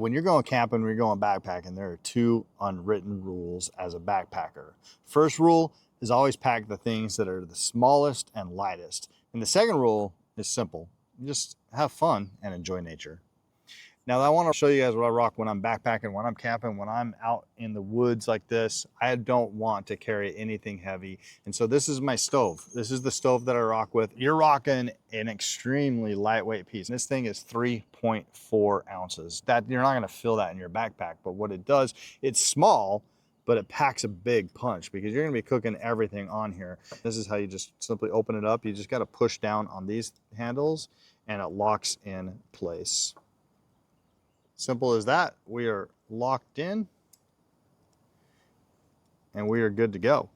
When you're going camping, when you're going backpacking, there are two unwritten rules as a backpacker. First rule is always pack the things that are the smallest and lightest. And the second rule is simple. Just have fun and enjoy nature. Now, I want to show you guys what I rock when I'm backpacking, when I'm camping, when I'm out in the woods like this. I don't want to carry anything heavy. And so this is my stove. This is the stove that I rock with. You're rocking an extremely lightweight piece. This thing is 3.4 ounces. That you're not going to feel that in your backpack, but what it does, it's small, but it packs a big punch because you're going to be cooking everything on here. This is how you just simply open it up. You just got to push down on these handles and it locks in place. Simple as that. We are locked in and we are good to go.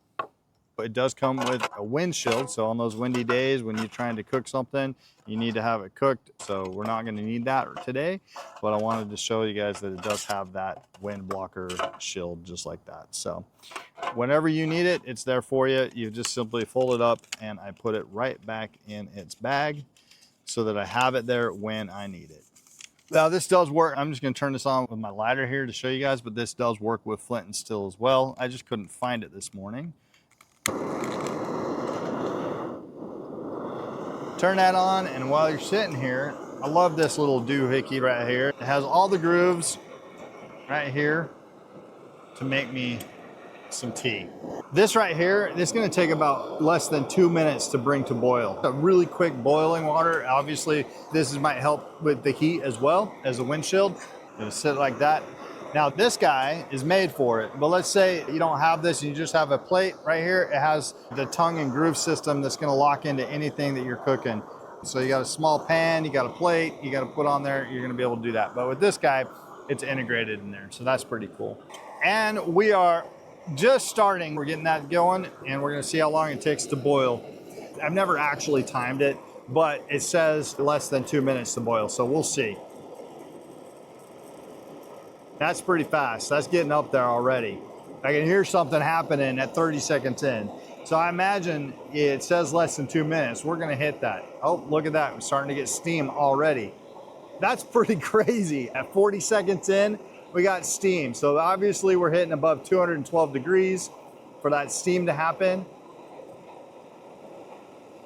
It does come with a windshield, so on those windy days when you're trying to cook something, you need to have it cooked. So we're not going to need that today, but I wanted to show you guys that it does have that wind blocker shield just like that. So whenever you need it, it's there for you. You just simply fold it up and I put it right back in its bag so that I have it there when I need it. Now this does work. I'm just going to turn this on with my lighter here to show you guys, but this does work with flint and steel as well. I just couldn't find it this morning. Turn that on, and while you're sitting here, I love this little doohickey right here. It has all the grooves right here to make me some tea. This right here, this is going to take about less than 2 minutes to bring to boil. A really quick boiling water. Obviously, this might help with the heat as well as a windshield. It'll sit like that. Now this guy is made for it, but let's say you don't have this and you just have a plate right here. It has the tongue and groove system that's going to lock into anything that you're cooking. So you got a small pan, you got a plate, you got to put on there, you're going to be able to do that. But with this guy, it's integrated in there. So that's pretty cool. And we are just starting. We're getting that going and we're going to see how long it takes to boil. I've never actually timed it, but it says less than 2 minutes to boil. So we'll see. That's pretty fast. That's getting up there already. I can hear something happening at 30 seconds in. So I imagine it says less than 2 minutes. We're gonna hit that. Oh, look at that. We're starting to get steam already. That's pretty crazy. At 40 seconds in, we got steam. So obviously we're hitting above 212 degrees for that steam to happen.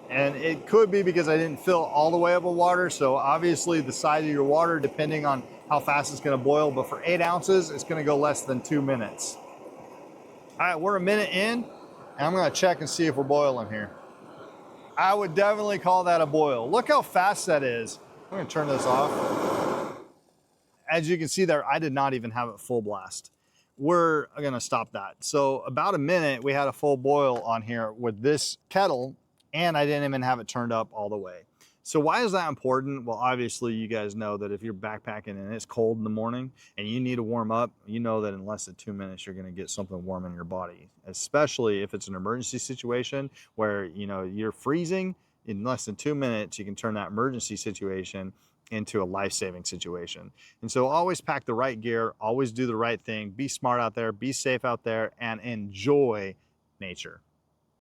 And it could be because I didn't fill all the way up with water. So obviously the size of your water, depending on how fast it's gonna boil, but for 8 ounces, it's gonna go less than 2 minutes. All right, we're a minute in, and I'm gonna check and see if we're boiling here. I would definitely call that a boil. Look how fast that is. I'm gonna turn this off. As you can see there, I did not even have it full blast. We're gonna stop that. So about a minute, we had a full boil on here with this kettle, and I didn't even have it turned up all the way. So why is that important? Well, obviously you guys know that if you're backpacking and it's cold in the morning and you need to warm up, you know that in less than 2 minutes, you're gonna get something warm in your body, especially if it's an emergency situation where you're freezing. In less than 2 minutes, you can turn that emergency situation into a life-saving situation. And so always pack the right gear, always do the right thing, be smart out there, be safe out there, and enjoy nature.